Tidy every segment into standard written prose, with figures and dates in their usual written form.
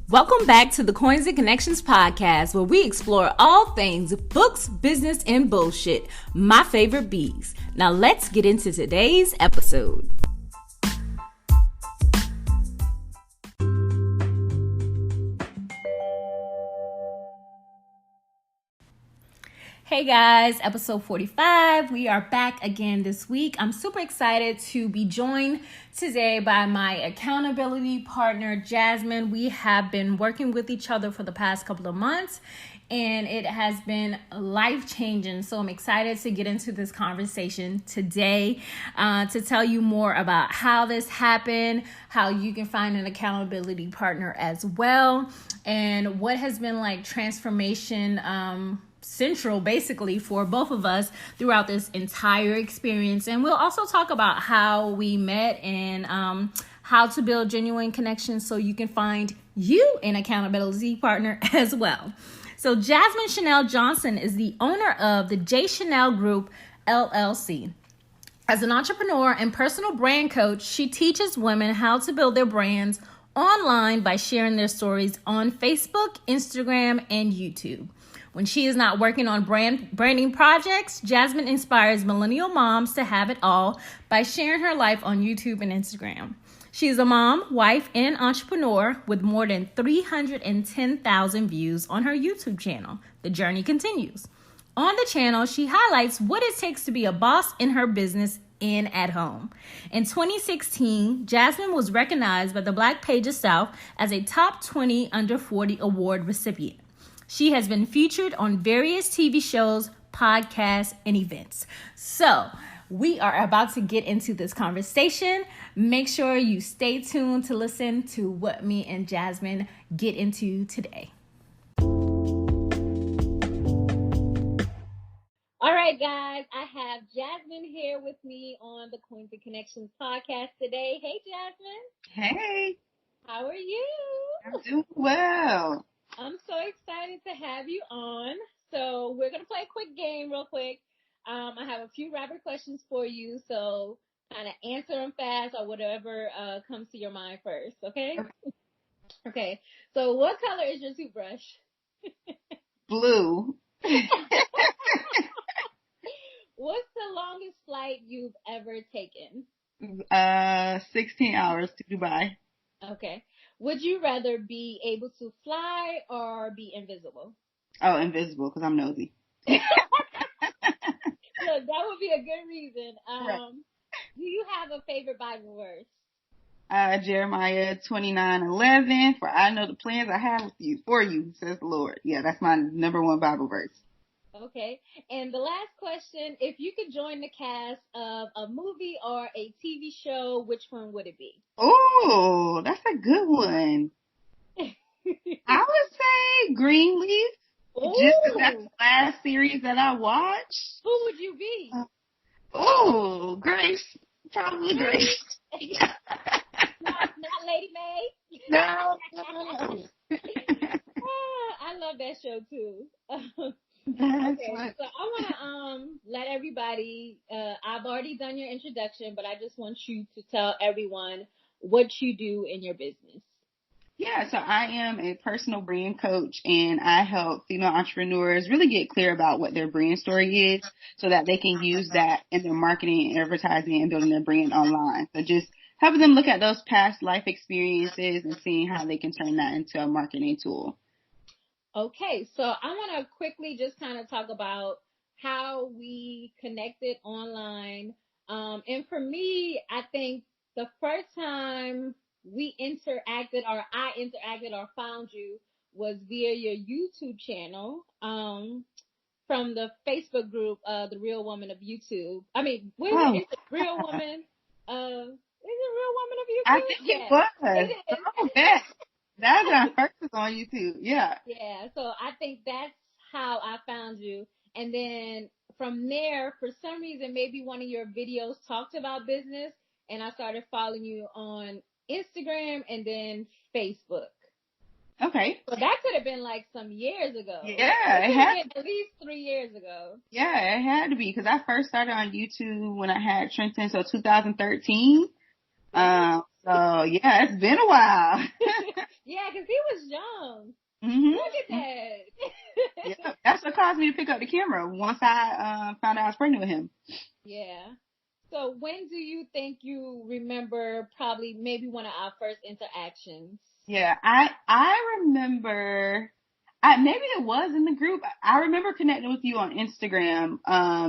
Welcome back to the Coins and Connections podcast, where we explore all things books, business, and bullshit. My favorite bees. Now let's get into today's episode. Hey guys, episode 45. We are back again this week. I'm super excited to be joined today by my accountability partner, Jasmine. We have been working with each other for the past couple of months, and it has been life-changing. So I'm excited to get into this conversation today to tell you more about how this happened, how you can find an accountability partner as well, and what has been like transformation central basically for both of us throughout this entire experience. And we'll also talk about how we met and how to build genuine connections so you can find you an accountability partner as well. So Jasmine Chanelle Johnson is the owner of the J. Chanelle Group, LLC. As an entrepreneur and personal brand coach, she teaches women how to build their brands online by sharing their stories on Facebook, Instagram, and YouTube. When she is not working on branding projects, Jasmine inspires millennial moms to have it all by sharing her life on YouTube and Instagram. She is a mom, wife, and entrepreneur with more than 310,000 views on her YouTube channel. The journey continues. On the channel, she highlights what it takes to be a boss in her business and at home. In 2016, Jasmine was recognized by the Black Pages South as a top 20 under 40 award recipient. She has been featured on various TV shows, podcasts, and events. So we are about to get into this conversation. Make sure you stay tuned to listen to what me and Jasmine get into today. All right, guys, I have Jasmine here with me on the Coins and Connections podcast today. Hey, Jasmine. Hey. How are you? I'm doing well. I'm so excited to have you on. So we're going to play a quick game real quick. I have a few rapid questions for you, so kind of answer them fast or whatever comes to your mind first, okay? Okay. So what color is your toothbrush? Blue. What's the longest flight you've ever taken? 16 hours to Dubai. Okay. Would you rather be able to fly or be invisible? Oh, invisible, because I'm nosy. Look, that would be a good reason. Right. Do you have a favorite Bible verse? Jeremiah 29:11. For I know the plans I have for you, says the Lord. Yeah, that's my number one Bible verse. Okay. And the last question, if you could join the cast of a movie or a TV show, which one would it be? Oh, that's a good one. I would say Greenleaf. Ooh. Just because that's the last series that I watched. Who would you be? Grace. Probably Grace. not Lady May? No. I love that show too. Okay, so I want to let everybody, I've already done your introduction, but I just want you to tell everyone what you do in your business. Yeah, so I am a personal brand coach, and I help female entrepreneurs really get clear about what their brand story is so that they can use that in their marketing, advertising, and building their brand online. So just helping them look at those past life experiences and seeing how they can turn that into a marketing tool. Okay, so I want to quickly just kind of talk about how we connected online. And for me, I think the first time we interacted or I interacted or found you was via your YouTube channel from the Facebook group, The Real Woman of YouTube. I mean, is it Real Woman? Is it Real Woman of YouTube? I think it was. It is. Oh, that. That's our first on YouTube. Yeah. Yeah. So I think that's how I found you. And then from there, for some reason, maybe one of your videos talked about business, and I started following you on Instagram and then Facebook. Okay. So that could have been like some years ago. Yeah, it had been at least 3 years ago. Yeah, it had to be because I first started on YouTube when I had Trenton, so 2013. So So yeah, it's been a while. Yeah, because he was young. hmm Look at that. Yeah, that's what caused me to pick up the camera once I found out I was pregnant with him. Yeah. So when do you think you remember probably maybe one of our first interactions? Yeah, I remember. Maybe it was in the group. I remember connecting with you on Instagram,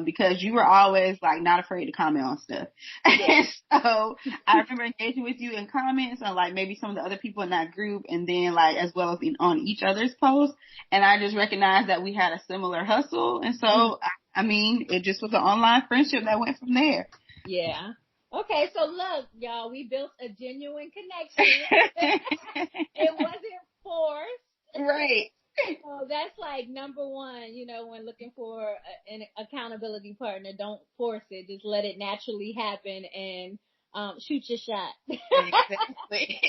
because you were always like not afraid to comment on stuff. Yeah. And so I remember engaging with you in comments on like maybe some of the other people in that group, and then like as well as on each other's posts. And I just recognized that we had a similar hustle, and so I mean, it just was an online friendship that went from there. Yeah. Okay, so look, y'all, we built a genuine connection. It wasn't forced. Right. So that's like number one, when looking for an accountability partner, don't force it. Just let it naturally happen and shoot your shot. Exactly.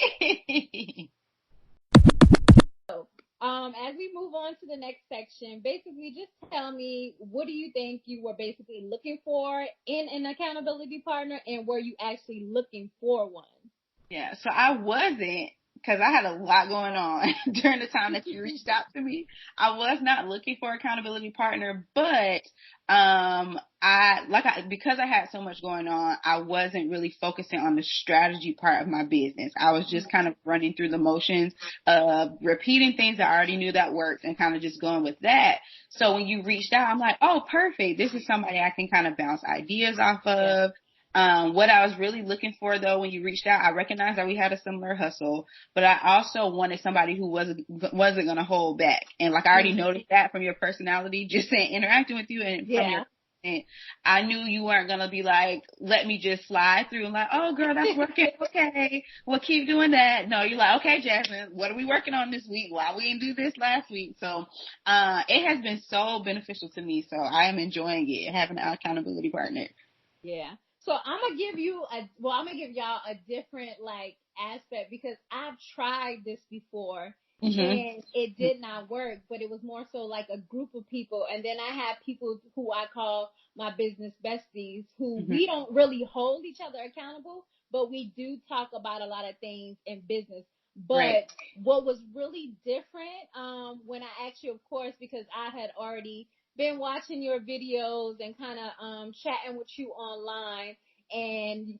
As we move on to the next section, basically just tell me, what do you think you were basically looking for in an accountability partner, and were you actually looking for one? Yeah, so I wasn't, because I had a lot going on during the time that you reached out to me. I was not looking for an accountability partner, but because I had so much going on, I wasn't really focusing on the strategy part of my business. I was just kind of running through the motions of repeating things I already knew that worked and kind of just going with that. So when you reached out, I'm like, oh, perfect. This is somebody I can kind of bounce ideas off of. What I was really looking for though, when you reached out, I recognized that we had a similar hustle, but I also wanted somebody who wasn't going to hold back. And like I already noticed that from your personality, just saying interacting with you and from your, and I knew you weren't going to be like, let me just slide through and like, oh girl, that's working. Okay. Well, keep doing that. No, you're like, okay, Jasmine, what are we working on this week? Why we didn't do this last week? So, it has been so beneficial to me. So I am enjoying it, having an accountability partner. Yeah. So I'm gonna give y'all a different like aspect, because I've tried this before and it did not work, but it was more so like a group of people. And then I have people who I call my business besties, who we don't really hold each other accountable, but we do talk about a lot of things in business. But what was really different, when I asked you, of course, because I had already been watching your videos and kind of chatting with you online, and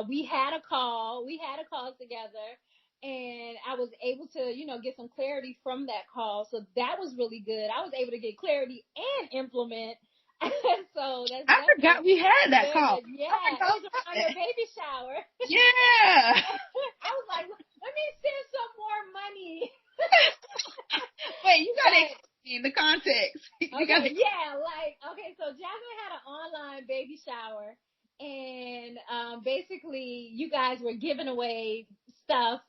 we had a call together, and I was able to get some clarity from that call. So that was really good. I was able to get clarity and implement. So that's I forgot we had that good. call. Yeah, it was around your baby shower. Yeah. I was like, let me send some more money. Wait, you gotta explain the context. So Jasmine had an online baby shower, and basically you guys were giving away stuff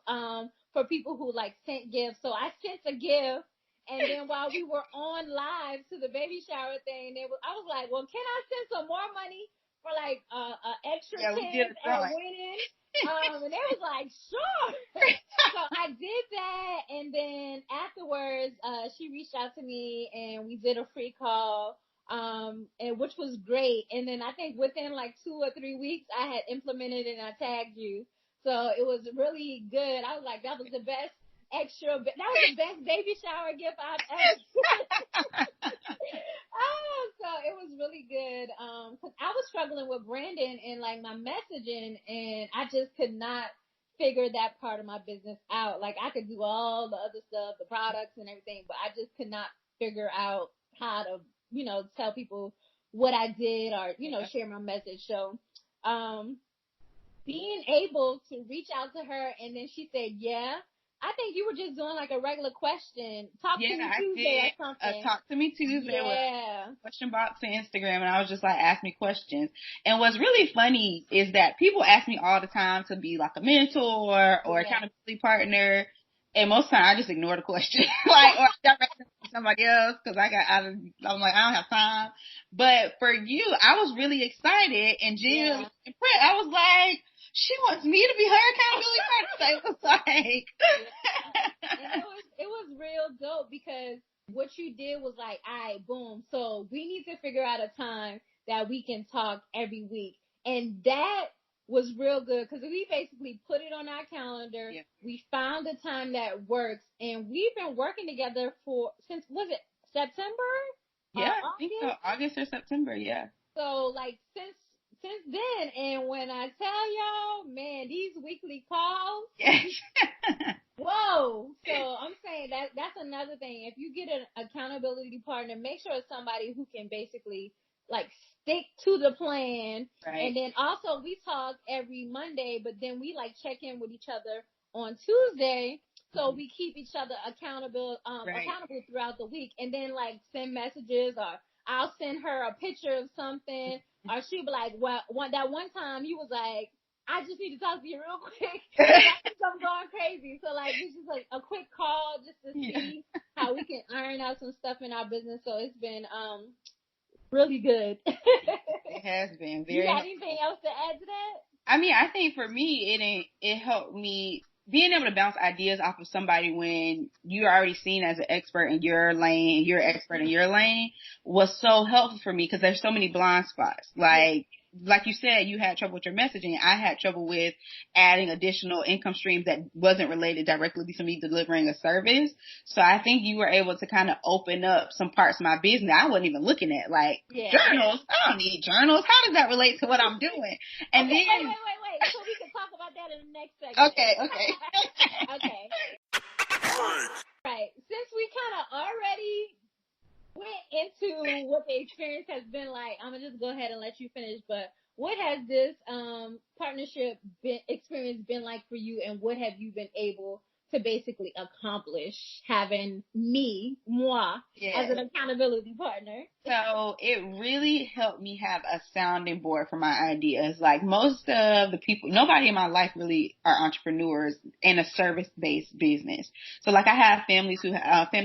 for people who like sent gifts. So I sent a gift, and then while we were on live to the baby shower thing, I was like, well, can I send some more money for like extra chance at winning? And they was like, sure. So I did that, and then afterwards, she reached out to me, and we did a free call, and which was great. And then I think within like 2 or 3 weeks, I had implemented and I tagged you, so it was really good. I was like, that was the best baby shower gift I've ever. So it was really good. Cause I was struggling with branding and like my messaging, and I just could not figure that part of my business out. Like I could do all the other stuff, the products and everything, but I just could not figure out how to, tell people what I did, or, share my message. So, being able to reach out to her, and then she said, yeah, I think you were just doing like a regular question. Talk to me Tuesday or something. Talk to me Tuesday with question box and Instagram, and I was just like, ask me questions. And what's really funny is that people ask me all the time to be like a mentor or accountability partner. And most of the time I just ignore the question. Or I direct it to somebody else because I'm like, I don't have time. But for you, I was really excited and genuinely impressed. I was like, she wants me to be her accountability partner. It was like, and it was real dope, because what you did was like, all right, boom. So we need to figure out a time that we can talk every week. And that was real good because we basically put it on our calendar. Yeah. We found a time that works, and we've been working together since, was it September? Yeah, I think so. August? August or September, yeah. So like since then, and when I tell y'all, man, these weekly calls. Yes. Whoa! So I'm saying that's another thing. If you get an accountability partner, make sure it's somebody who can basically like stick to the plan. Right. And then also we talk every Monday, but then we like check in with each other on Tuesday. So we keep each other accountable throughout the week, and then like send messages, or I'll send her a picture of something, or she'll be like, well, that one time you was like, I just need to talk to you real quick. I think I'm going crazy. So like, it's just like a quick call just to see how we can iron out some stuff in our business. So it's been really good. It has been very. You got anything else to add to that? I mean, I think for me, it helped me being able to bounce ideas off of somebody when you're already seen as an expert in your lane, you're an expert in your lane, was so helpful for me because there's so many blind spots. Like you said, you had trouble with your messaging. I had trouble with adding additional income streams that wasn't related directly to me delivering a service. So I think you were able to kind of open up some parts of my business I wasn't even looking at, like journals. I don't need journals. How does that relate to what I'm doing? And okay, then wait. So we can talk about that in the next segment. Okay. Okay. Right. Since we kind of already went into what the experience has been like, I'm gonna just go ahead and let you finish. But what has this partnership experience been like for you, and what have you been able to basically accomplish having moi, as an accountability partner? So it really helped me have a sounding board for my ideas. Like most of the people, nobody in my life really are entrepreneurs in a service-based business. So like I have family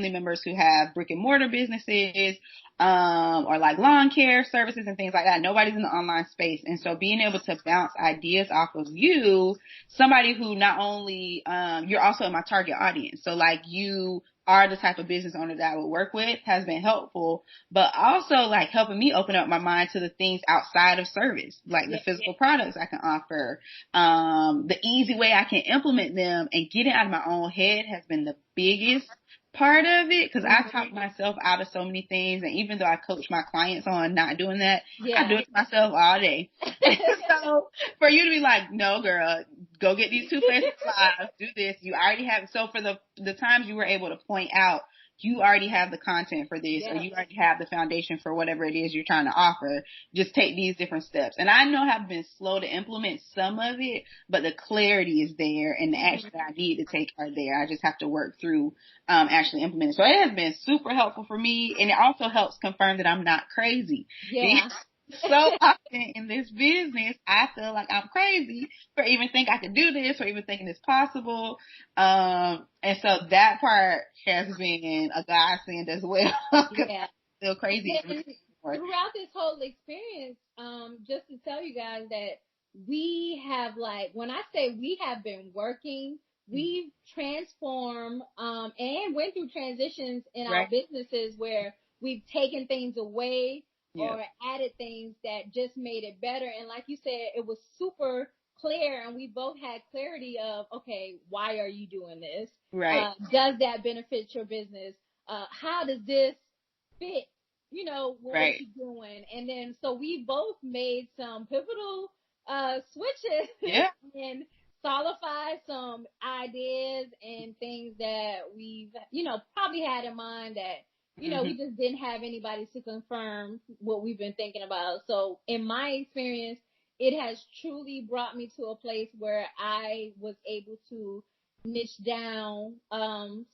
members who have brick and mortar businesses, or like lawn care services and things like that. Nobody's in the online space. And so being able to bounce ideas off of you, somebody who not only, you're also in my target audience. So like you are the type of business owner that I would work with, has been helpful, but also like helping me open up my mind to the things outside of service, like the physical products I can offer, the easy way I can implement them, and getting out of my own head has been the biggest part of it, because I talk myself out of so many things, and even though I coach my clients on not doing that, I do it to myself all day. So for you to be like, no girl, go get these 2 Facebook Lives, do this, you already have, so for the times you were able to point out, you already have the content for this, or you already have the foundation for whatever it is you're trying to offer. Just take these different steps. And I know I've been slow to implement some of it, but the clarity is there, and the action that I need to take are there. I just have to work through actually implementing. So it has been super helpful for me, and it also helps confirm that I'm not crazy. Yeah. So often in this business, I feel like I'm crazy for even thinking I could do this, or even thinking it's possible. And so that part has been a godsend as well. Yeah. Still crazy. Throughout this whole experience, just to tell you guys that we have, like, when I say we have been working, we've transformed and went through transitions in our businesses where we've taken things away or added things that just made it better. And like you said, it was super clear, and we both had clarity of, okay, why are you doing this? Right. Does that benefit your business? How does this fit, what you're doing? And then, so we both made some pivotal switches and solidified some ideas and things that we've, probably had in mind that, we just didn't have anybody to confirm what we've been thinking about. So in my experience, it has truly brought me to a place where I was able to niche down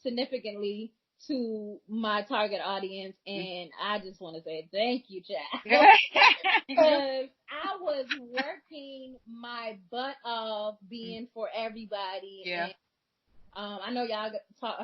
significantly to my target audience. And I just want to say thank you, Chad. Because I was working my butt off being for everybody. Yeah. And I know y'all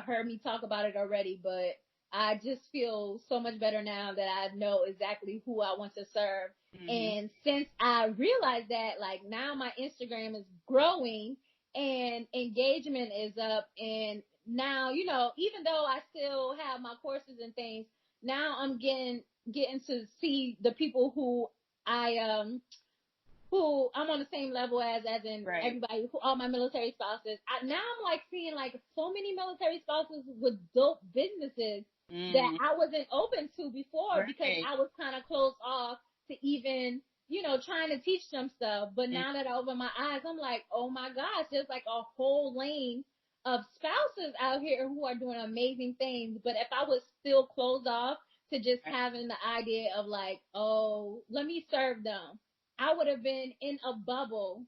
heard me talk about it already, but I just feel so much better now that I know exactly who I want to serve. And since I realized that, like, now my Instagram is growing and engagement is up, and now, even though I still have my courses and things, now I'm getting to see the people who who I'm on the same level as in Right. everybody, all my military spouses. Now I'm like seeing like so many military spouses with dope businesses that I wasn't open to before because I was kind of closed off to even, trying to teach them stuff. But now that I open my eyes, I'm like, oh my gosh, there's like a whole lane of spouses out here who are doing amazing things. But if I was still closed off to just having the idea of like, oh, let me serve them, I would have been in a bubble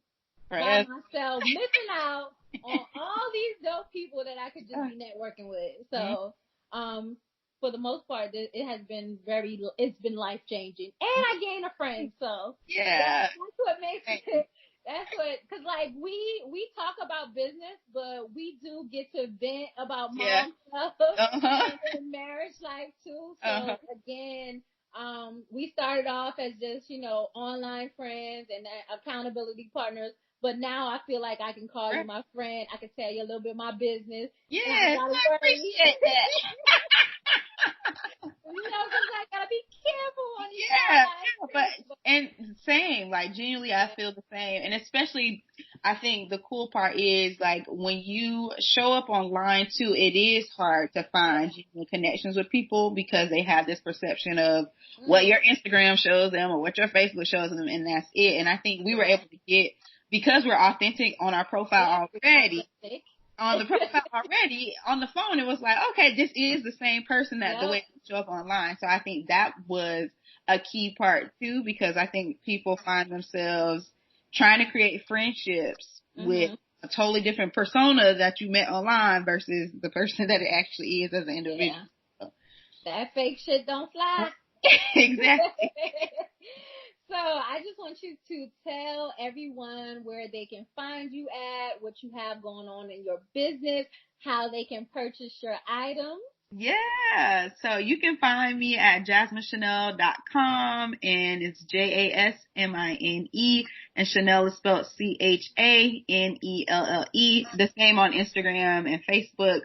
by myself, missing out on all these dope people that I could just be networking with. So, for the most part, it has been it's been life changing, and I gained a friend. So that's what makes it. Cause like we talk about business, but we do get to vent about mom stuff and marriage life too. So again, we started off as just, online friends and accountability partners. But now I feel like I can call you my friend. I can tell you a little bit of my business. Yes, I appreciate that. Because I gotta be careful on these but and same, like genuinely, I feel the same. And especially, I think the cool part is like when you show up online too, it is hard to find genuine connections with people because they have this perception of what your Instagram shows them or what your Facebook shows them, and that's it. And I think we were able to get, because we're authentic on our profile already. On the profile already, on the phone, it was like, okay, this is the same person that the way they show up online. So I think that was a key part too, because I think people find themselves trying to create friendships with a totally different persona that you met online versus the person that it actually is as an individual. So. That fake shit don't fly. Exactly. So I just want you to tell everyone where they can find you at, what you have going on in your business, how they can purchase your items. Yeah, so you can find me at JasmineChanelle.com, and it's JASMINE, and Chanelle is spelled CHANELLE. The same on Instagram and Facebook.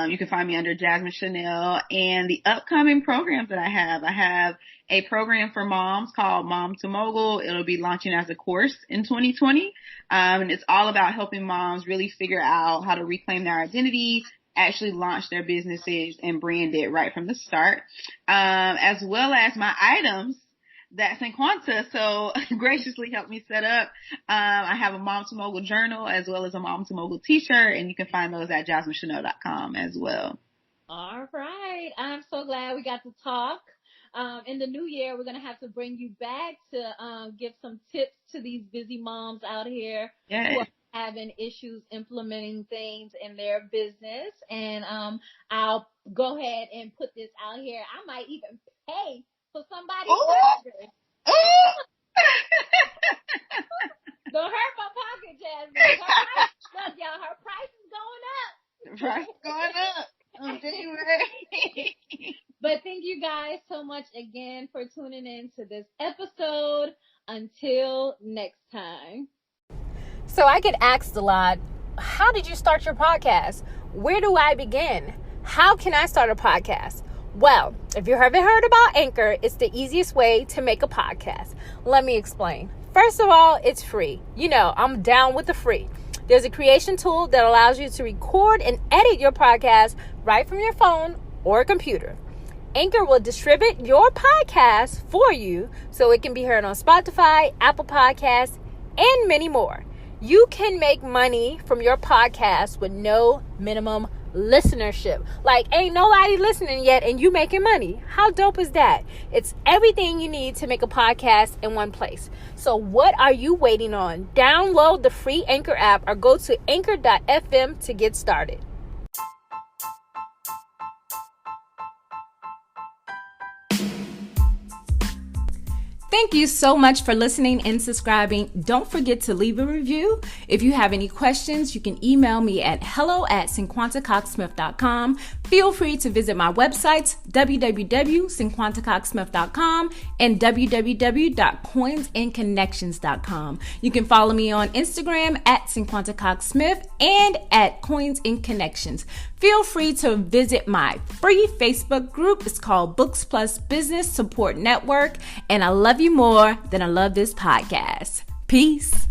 You can find me under Jasmine Chanelle. And the upcoming programs that I have a program for moms called Mom to Mogul. It'll be launching as a course in 2020. And it's all about helping moms really figure out how to reclaim their identity, actually launch their businesses and brand it right from the start. As well as my items that Cinquanta so graciously helped me set up. I have a Mom to Mogul journal as well as a Mom to Mogul t-shirt, and you can find those at JasmineChanelle.com as well. All right. I'm so glad we got to talk. In the new year, we're going to have to bring you back to give some tips to these busy moms out here who are having issues implementing things in their business. And I'll go ahead and put this out here. I might even pay for somebody's burger. Don't hurt my pocket, Jasmine. Look, y'all, her price is going up. The price is going up. Anyway. But thank you guys so much again for tuning in to this episode. Until next time. So I get asked a lot, how did you start your podcast? Where do I begin? How can I start a podcast? Well, if you haven't heard about Anchor, it's the easiest way to make a podcast. Let me explain. First of all, it's free. I'm down with the free. There's a creation tool that allows you to record and edit your podcast right from your phone or computer. Anchor will distribute your podcast for you so it can be heard on Spotify, Apple Podcasts, and many more. You can make money from your podcast with no minimum listenership. Like, ain't nobody listening yet and you making money. How dope is that? It's everything you need to make a podcast in one place. So what are you waiting on? Download the free Anchor app or go to anchor.fm to get started. Thank you so much for listening and subscribing. Don't forget to leave a review. If you have any questions, you can email me at hello@cinquantacoxsmith.com. Feel free to visit my websites, www.cinquantacoxsmith.com and www.coinsandconnections.com. You can follow me on Instagram at CinquantaCoxSmith and at Coins and Connections. Feel free to visit my free Facebook group. It's called Books Plus Business Support Network. And I love you more than I love this podcast. Peace.